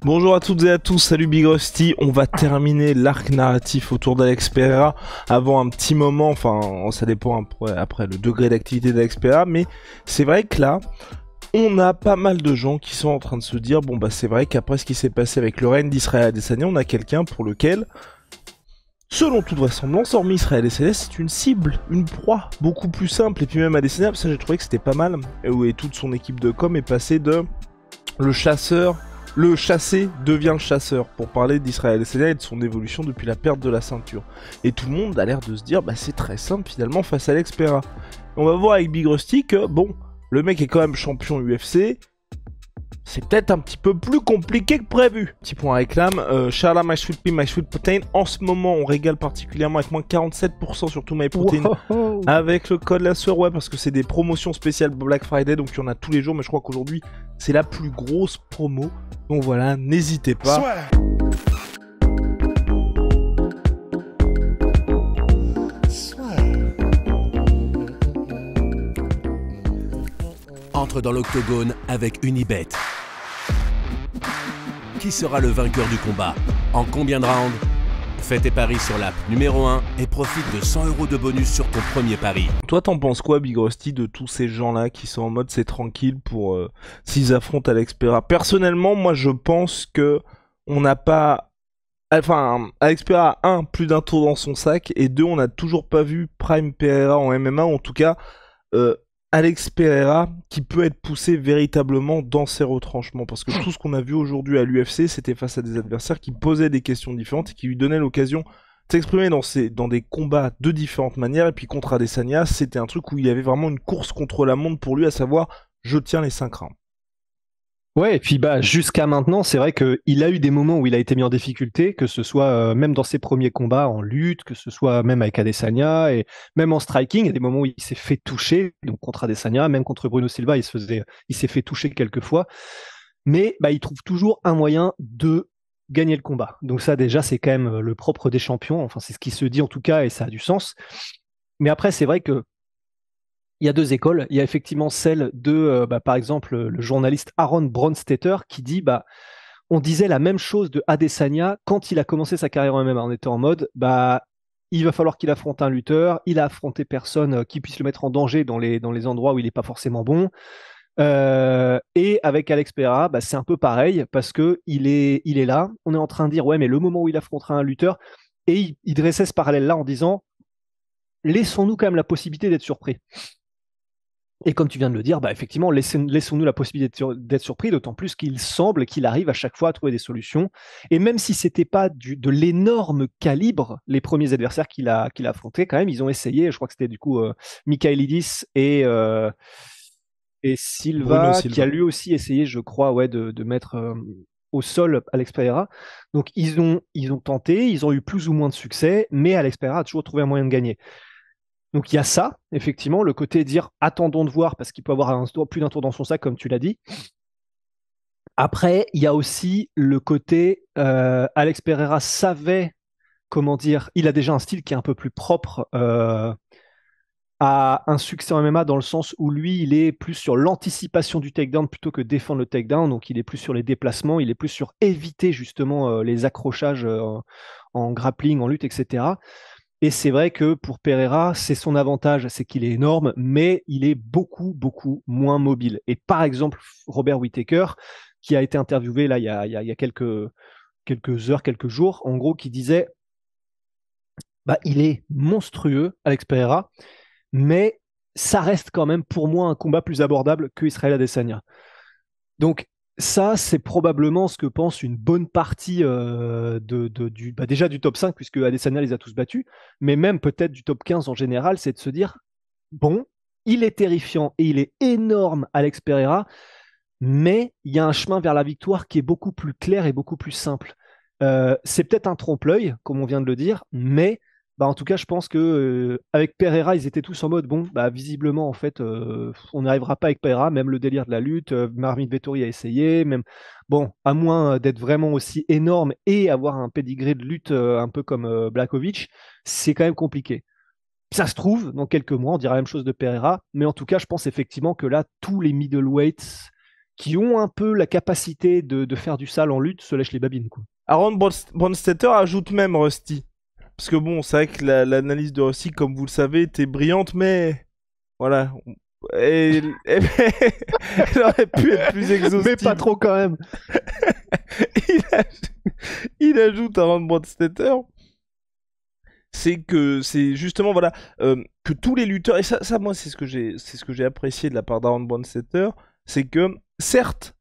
Bonjour à toutes et à tous, salut Big Rusty, on va terminer l'arc narratif autour d'Alex Pereira avant un petit moment, enfin ça dépend après le degré d'activité d'Alex Pereira, mais c'est vrai que là, on a pas mal de gens qui sont en train de se dire, bon bah c'est vrai qu'après ce qui s'est passé avec le règne d'Israël Adesanya, on a quelqu'un pour lequel, selon toute vraisemblance, hormis Israël Adesanya, c'est une cible, une proie beaucoup plus simple, et puis même Adesanya, ça j'ai trouvé que c'était pas mal, et toute son équipe de com est passée de le chasseur. Le chassé devient le chasseur, pour parler d'Israël Adesanya et de son évolution depuis la perte de la ceinture. Et tout le monde a l'air de se dire, bah c'est très simple finalement face à Alex Pereira. On va voir avec Big Rusty que, bon, le mec est quand même champion UFC, c'est peut-être un petit peu plus compliqué que prévu. Petit point à réclame, Charla My Sweet Pea, My Sweet Protein, en ce moment on régale particulièrement avec moins 47% sur tout My Protein. Wow. Avec le code la soeur, ouais, parce que c'est des promotions spéciales Black Friday, donc il y en a tous les jours, mais je crois qu'aujourd'hui c'est la plus grosse promo. Donc voilà, n'hésitez pas. Entre dans l'octogone avec Unibet. Qui sera le vainqueur du combat? En combien de rounds? Fais tes paris sur l'app numéro 1 et profite de 100 € de bonus sur ton premier pari. Toi, t'en penses quoi, Big Rusty, de tous ces gens-là qui sont en mode c'est tranquille pour s'ils affrontent Alex Pereira? Personnellement, moi, je pense que on n'a pas... Enfin, Alex Pereira a plus d'un tour dans son sac, et deux, on n'a toujours pas vu Prime Pereira en MMA, ou en tout cas, Alex Pereira qui peut être poussé véritablement dans ses retranchements. Parce que tout ce qu'on a vu aujourd'hui à l'UFC, c'était face à des adversaires qui posaient des questions différentes et qui lui donnaient l'occasion de s'exprimer dans des combats de différentes manières. Et puis contre Adesanya, c'était un truc où il y avait vraiment une course contre la montre pour lui, à savoir, je tiens les 5 rounds. Ouais, et puis jusqu'à maintenant, c'est vrai qu'il a eu des moments où il a été mis en difficulté, que ce soit même dans ses premiers combats en lutte, que ce soit même avec Adesanya, et même en striking, il y a des moments où il s'est fait toucher, donc contre Adesanya, même contre Bruno Silva, il s'est fait toucher quelques fois, mais il trouve toujours un moyen de gagner le combat. Donc ça déjà, c'est quand même le propre des champions, enfin c'est ce qui se dit en tout cas, et ça a du sens. Mais après, c'est vrai que il y a deux écoles. Il y a effectivement celle de, par exemple, le journaliste Aaron Bronsteter qui dit on disait la même chose de Adesanya quand il a commencé sa carrière en MMA. On était en mode il va falloir qu'il affronte un lutteur. Il a affronté personne qui puisse le mettre en danger dans les endroits où il n'est pas forcément bon. Et avec Alex Pereira, c'est un peu pareil parce que il est là. On est en train de dire ouais, mais le moment où il affrontera un lutteur, et il dressait ce parallèle-là en disant laissons-nous quand même la possibilité d'être surpris. Et comme tu viens de le dire, effectivement, laissons-nous la possibilité d'être surpris, d'autant plus qu'il semble qu'il arrive à chaque fois à trouver des solutions. Et même si c'était pas de l'énorme calibre, les premiers adversaires qu'il a affrontés, quand même, ils ont essayé. Je crois que c'était du coup Michailidis et Bruno Silva, qui Silva. a lui aussi essayé, je crois, ouais, de mettre au sol Alex Pereira. Donc ils ont tenté, ils ont eu plus ou moins de succès, mais Alex Pereira a toujours trouvé un moyen de gagner. Donc il y a ça, effectivement, le côté dire attendons de voir parce qu'il peut avoir plus d'un tour dans son sac, comme tu l'as dit. Après, il y a aussi le côté Alex Pereira savait, comment dire, il a déjà un style qui est un peu plus propre à un succès en MMA dans le sens où lui, il est plus sur l'anticipation du takedown plutôt que défendre le takedown. Donc il est plus sur les déplacements, il est plus sur éviter justement les accrochages en grappling, en lutte, etc. Et c'est vrai que pour Pereira, c'est son avantage, c'est qu'il est énorme, mais il est beaucoup, beaucoup moins mobile. Et par exemple, Robert Whittaker, qui a été interviewé là il y a quelques heures, quelques jours, en gros, qui disait il est monstrueux, Alex Pereira, mais ça reste quand même pour moi un combat plus abordable que Israel Adesanya. Donc, ça, c'est probablement ce que pense une bonne partie déjà du top 5, puisque Adesanya les a tous battus, mais même peut-être du top 15 en général, c'est de se dire, bon, il est terrifiant et il est énorme, Alex Pereira, mais il y a un chemin vers la victoire qui est beaucoup plus clair et beaucoup plus simple. C'est peut-être un trompe-l'œil, comme on vient de le dire, mais en tout cas, je pense que avec Pereira, ils étaient tous en mode bon, visiblement, en fait, on n'arrivera pas avec Pereira, même le délire de la lutte. Marvin Vettori a essayé, même bon, à moins d'être vraiment aussi énorme et avoir un pédigré de lutte un peu comme Blachowicz, c'est quand même compliqué. Ça se trouve, dans quelques mois, on dira la même chose de Pereira, mais en tout cas, je pense effectivement que là, tous les middleweights qui ont un peu la capacité de faire du sale en lutte se lèchent les babines, quoi. Aaron Bronstetter ajoute même Rusty. Parce que bon, c'est vrai que l'analyse de Rusty, comme vous le savez, était brillante, mais voilà. Et, elle aurait pu être plus exhaustive. Mais pas trop quand même. il ajoute Aaron Bronstetter. C'est que c'est justement voilà que tous les lutteurs, et ça moi c'est ce que j'ai apprécié de la part d'Aaron Bronstetter, c'est que certes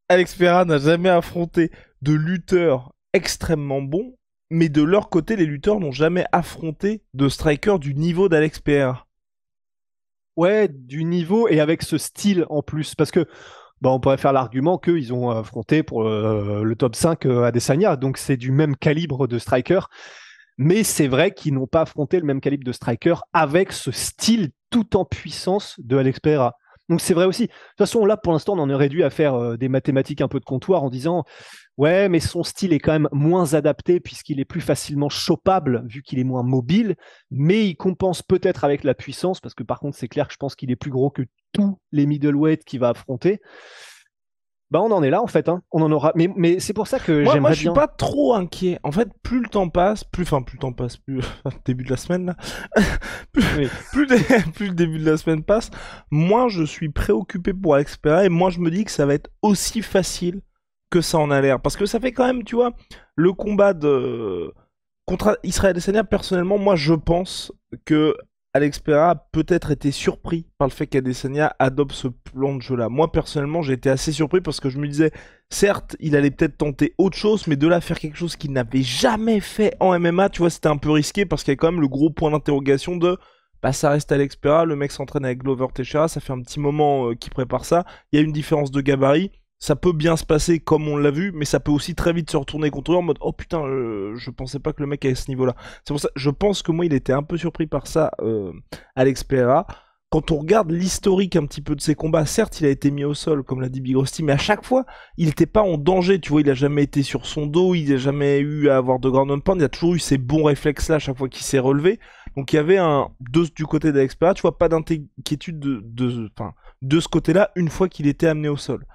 Alex Pereira n'a jamais affronté de lutteurs extrêmement bons, mais de leur côté les lutteurs n'ont jamais affronté de striker du niveau d'Alex Pereira. Ouais, du niveau et avec ce style en plus, parce que on pourrait faire l'argument qu'ils ont affronté pour le top 5 Adesanya, donc c'est du même calibre de striker. Mais c'est vrai qu'ils n'ont pas affronté le même calibre de striker avec ce style tout en puissance de Alex Pereira. Donc c'est vrai aussi. De toute façon, là, pour l'instant, on en est réduit à faire des mathématiques un peu de comptoir en disant ouais, mais son style est quand même moins adapté puisqu'il est plus facilement chopable vu qu'il est moins mobile, mais il compense peut-être avec la puissance parce que par contre, c'est clair que je pense qu'il est plus gros que tous les middleweight qu'il va affronter. On en est là en fait, hein. On en aura, mais c'est pour ça que j'aimerais bien. Moi, je suis pas trop inquiet. En fait, plus le temps passe, plus début de la semaine là, plus le début de la semaine passe, moins je suis préoccupé pour Alex Pereira et moi je me dis que ça va être aussi facile que ça en a l'air, parce que ça fait quand même, tu vois, le combat contre Israel Adesanya. Personnellement, moi je pense que Alex Pereira a peut-être été surpris par le fait qu'Adesanya adopte ce plan de jeu-là. Moi, personnellement, j'ai été assez surpris parce que je me disais, certes, il allait peut-être tenter autre chose, mais de là faire quelque chose qu'il n'avait jamais fait en MMA, tu vois, c'était un peu risqué parce qu'il y a quand même le gros point d'interrogation de ça reste Alex Pereira, le mec s'entraîne avec Glover Teixeira, ça fait un petit moment qu'il prépare ça, il y a une différence de gabarit. Ça peut bien se passer comme on l'a vu, mais ça peut aussi très vite se retourner contre eux en mode oh putain, je pensais pas que le mec est à ce niveau-là. C'est pour ça, je pense que moi il était un peu surpris par ça, Alex Pereira. Quand on regarde l'historique un petit peu de ses combats, certes il a été mis au sol comme l'a dit Big Rusty, mais à chaque fois il était pas en danger, tu vois, il a jamais été sur son dos, il a jamais eu à avoir de ground and pound, il a toujours eu ces bons réflexes là à chaque fois qu'il s'est relevé. Donc il y avait du côté d'Alex Pereira, tu vois, pas d'inquiétude de ce côté-là une fois qu'il était amené au sol.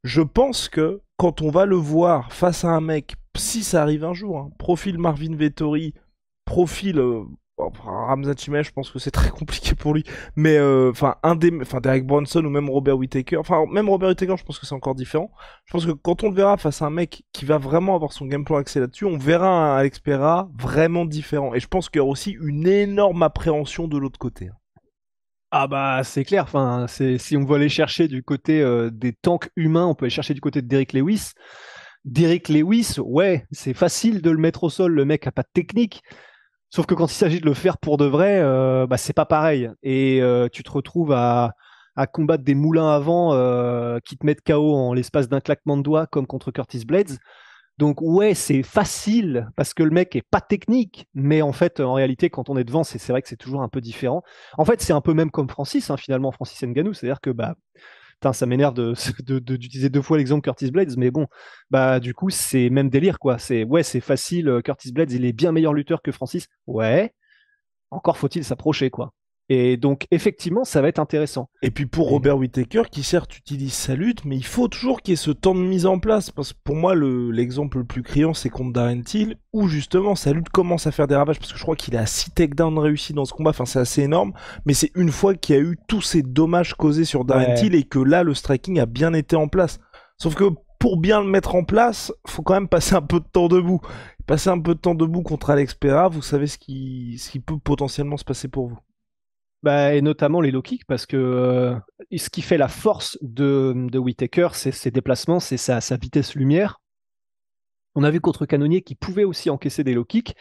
Je pense que quand on va le voir face à un mec, si ça arrive un jour, hein, profil Marvin Vettori, profil Ramzat Chimaev, je pense que c'est très compliqué pour lui, mais Derek Bronson ou même Robert Whittaker, même Robert Whittaker, je pense que c'est encore différent. Je pense que quand on le verra face à un mec qui va vraiment avoir son game plan axé là-dessus, on verra un Alex Pereira vraiment différent. Et je pense qu'il y aura aussi une énorme appréhension de l'autre côté. Ah c'est clair, si on veut aller chercher du côté des tanks humains, on peut aller chercher du côté de Derrick Lewis. Derrick Lewis, ouais, c'est facile de le mettre au sol, le mec a pas de technique. Sauf que quand il s'agit de le faire pour de vrai, c'est pas pareil. Et tu te retrouves à combattre des moulins à vent qui te mettent KO en l'espace d'un claquement de doigts, comme contre Curtis Blades. Donc ouais, c'est facile parce que le mec est pas technique, mais en fait, en réalité, quand on est devant, c'est vrai que c'est toujours un peu différent. En fait, c'est un peu même comme Francis, hein, finalement, Francis Ngannou, c'est-à-dire que ça m'énerve d'utiliser deux fois l'exemple Curtis Blades, mais bon, du coup, c'est même délire, quoi. C'est facile, Curtis Blades, il est bien meilleur lutteur que Francis. Ouais, encore faut-il s'approcher, quoi. Et donc, effectivement, ça va être intéressant. Et puis pour Robert Whittaker, qui certes utilise sa lutte, mais il faut toujours qu'il y ait ce temps de mise en place. Parce que pour moi, l'exemple le plus criant, c'est contre Darren Till, où justement sa lutte commence à faire des ravages, parce que je crois qu'il a 6 takedowns réussis dans ce combat, c'est assez énorme. Mais c'est une fois qu'il y a eu tous ces dommages causés sur Darren Till, et que là, le striking a bien été en place. Sauf que pour bien le mettre en place, faut quand même passer un peu de temps debout. Passer un peu de temps debout contre Alex Pereira, vous savez ce qui peut potentiellement se passer pour vous. Et notamment les low kicks, parce que ce qui fait la force de Whittaker, c'est ses déplacements, c'est sa vitesse lumière. On a vu contre Cannonier qu'il pouvait aussi encaisser des low kicks.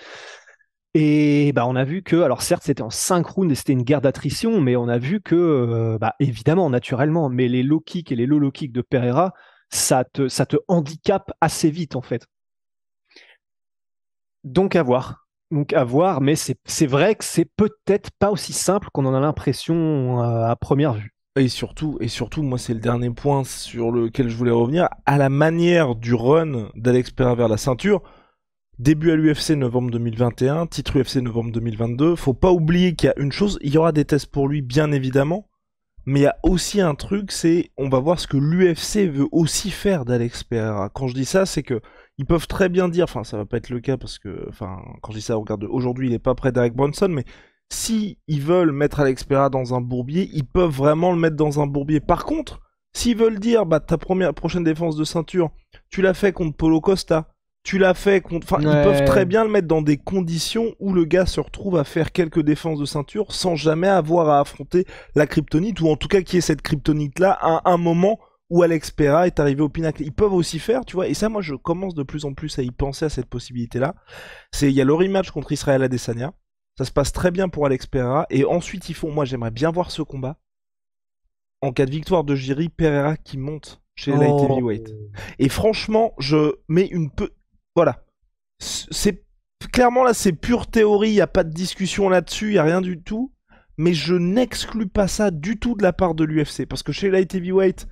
Et on a vu que, alors certes c'était en 5 rounds et c'était une guerre d'attrition, mais on a vu que, évidemment, naturellement, mais les low kicks et les low kicks de Pereira, ça te handicape assez vite en fait. Donc à voir. Mais c'est vrai que c'est peut-être pas aussi simple qu'on en a l'impression à première vue. Et surtout, moi c'est le dernier point sur lequel je voulais revenir, à la manière du run d'Alex Pereira vers la ceinture, début à l'UFC novembre 2021, titre UFC novembre 2022, faut pas oublier qu'il y a une chose, il y aura des tests pour lui bien évidemment, Mais il y a aussi un truc, c'est on va voir ce que l'UFC veut aussi faire d'Alex Pereira. Quand je dis ça, c'est que ils peuvent très bien dire, enfin ça va pas être le cas parce que, enfin quand je dis ça, regarde, aujourd'hui il est pas près d'Eric Bronson, mais si ils veulent mettre Alex Pereira dans un bourbier, ils peuvent vraiment le mettre dans un bourbier. Par contre, s'ils veulent dire, bah ta prochaine défense de ceinture, tu l'as fait contre Paulo Costa, tu l'as fait contre... Enfin, ils peuvent très bien le mettre dans des conditions où le gars se retrouve à faire quelques défenses de ceinture sans jamais avoir à affronter la kryptonite, ou en tout cas qu'il y ait cette kryptonite-là à un moment où Alex Pereira est arrivé au pinacle. Ils peuvent aussi faire, tu vois, et ça, moi, je commence de plus en plus à y penser à cette possibilité-là. Il y a le rematch contre Israël Adesanya. Ça se passe très bien pour Alex Pereira, et ensuite, ils font... Moi, j'aimerais bien voir ce combat. En cas de victoire de Jiri, Pereira qui monte chez Light Heavyweight. Et franchement, je mets une peu... Voilà. C'est clairement là, c'est pure théorie, il n'y a pas de discussion là-dessus, il n'y a rien du tout. Mais je n'exclus pas ça du tout de la part de l'UFC. Parce que chez Light Heavyweight,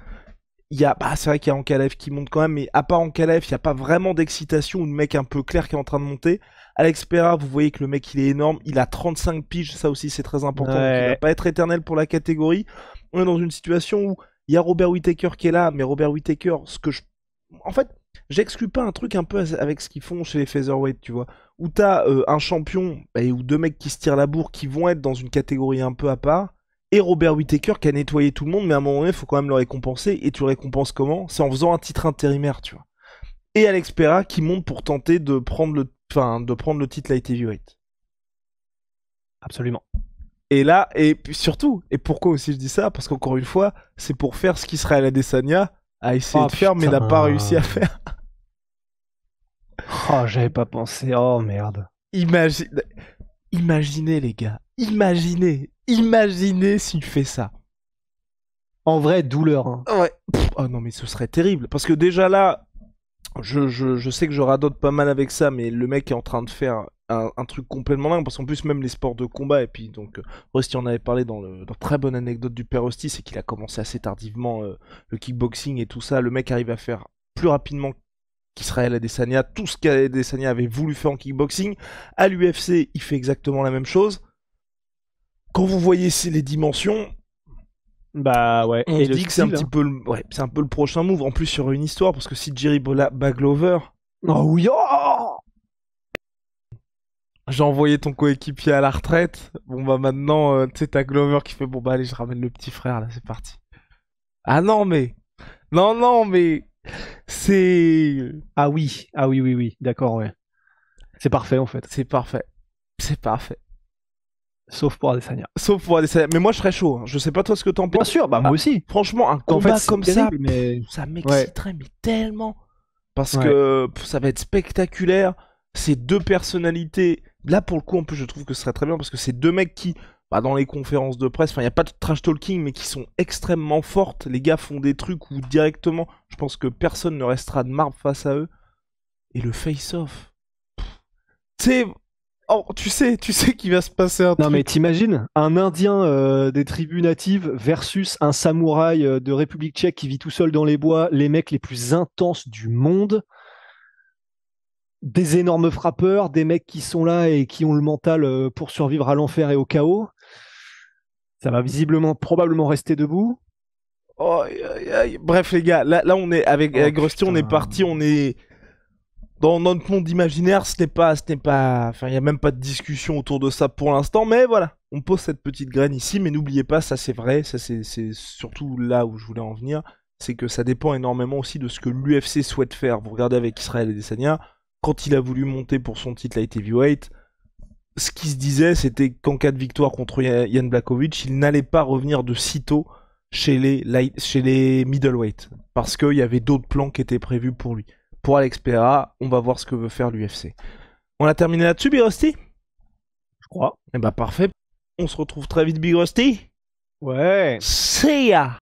il y a... Bah, c'est vrai qu'il y a Ankalaev qui monte quand même, mais à part Ankalaev, il n'y a pas vraiment d'excitation ou de mec un peu clair qui est en train de monter. Alex Pereira, vous voyez que le mec, il est énorme. Il a 35 piges, ça aussi, c'est très important. Ouais. Donc, il va pas être éternel pour la catégorie. On est dans une situation où il y a Robert Whittaker qui est là, mais Robert Whittaker, en fait, j'exclus pas un truc un peu avec ce qu'ils font chez les featherweight, tu vois, où t'as un champion ou deux mecs qui se tirent la bourre qui vont être dans une catégorie un peu à part, et Robert Whittaker qui a nettoyé tout le monde, mais à un moment donné, il faut quand même le récompenser, et tu le récompenses comment? C'est en faisant un titre intérimaire, tu vois. Et Alex Pereira qui monte pour tenter de prendre le titre Light Heavyweight. Absolument. Et là, et puis surtout, et pourquoi aussi je dis ça? Parce qu'encore une fois, c'est pour faire ce qu'Israël Adesanya a essayé de faire, mais n'a pas réussi à faire. Oh, j'avais pas pensé. Oh, merde. Imaginez les gars. Imaginez s'il fait ça. En vrai, douleur. Hein. Ouais. Oh non, mais ce serait terrible. Parce que déjà là, je sais que je radote pas mal avec ça, mais le mec est en train de faire un truc complètement dingue. Parce qu'en plus, même les sports de combat, et puis donc, Rusty en avait parlé dans très bonne anecdote du père Rusty, c'est qu'il a commencé assez tardivement le kickboxing et tout ça. Le mec arrive à faire plus rapidement qu'Israël Adesanya, tout ce qu'Adesanya avait voulu faire en kickboxing. À l'UFC, il fait exactement la même chose. Quand vous voyez les dimensions, bah ouais. on se dit que c'est un petit peu c'est un peu le prochain move. En plus, il y aurait une histoire, parce que si Jiri bat Glover... Oh oui, oh j'ai envoyé ton coéquipier à la retraite. Bon bah maintenant, tu sais, t'as Glover qui fait, bon bah allez, je ramène le petit frère, là, c'est parti. Ah non mais... Non mais... C'est... Ah oui, d'accord, ouais. C'est parfait en fait. C'est parfait. Sauf pour Adesanya. Mais moi je serais chaud, hein. Je sais pas toi ce que t'en penses. Bien sûr, bah moi aussi. Franchement, un combat comme terrible, ça, mais... ça m'exciterait mais tellement. Parce que ça va être spectaculaire. Ces deux personnalités, là pour le coup en plus je trouve que ce serait très bien, parce que c'est deux mecs qui, dans les conférences de presse, enfin il n'y a pas de trash talking, mais qui sont extrêmement fortes. Les gars font des trucs où directement, je pense que personne ne restera de marbre face à eux. Et le face-off, tu sais qu'il va se passer un truc. Non mais t'imagines un Indien des tribus natives versus un samouraï de République tchèque qui vit tout seul dans les bois, les mecs les plus intenses du monde, des énormes frappeurs, des mecs qui sont là et qui ont le mental pour survivre à l'enfer et au chaos. Ça va probablement rester debout. Bref les gars, là on est avec Rusty, on est parti, on est... Dans notre monde imaginaire, enfin, il n'y a même pas de discussion autour de ça pour l'instant, mais voilà, on pose cette petite graine ici, mais n'oubliez pas, ça c'est vrai, ça c'est surtout là où je voulais en venir, c'est que ça dépend énormément aussi de ce que l'UFC souhaite faire. Vous regardez avec Israël Adesanya, quand il a voulu monter pour son titre Light Heavyweight, ce qui se disait, c'était qu'en cas de victoire contre Jan Blachowicz, il n'allait pas revenir de sitôt chez les middleweight, parce qu'il y avait d'autres plans qui étaient prévus pour lui. Pour Alex Pereira, on va voir ce que veut faire l'UFC. On a terminé là-dessus, Big Rusty? Je crois. Eh bah parfait. On se retrouve très vite, Big Rusty. Ouais. See ya!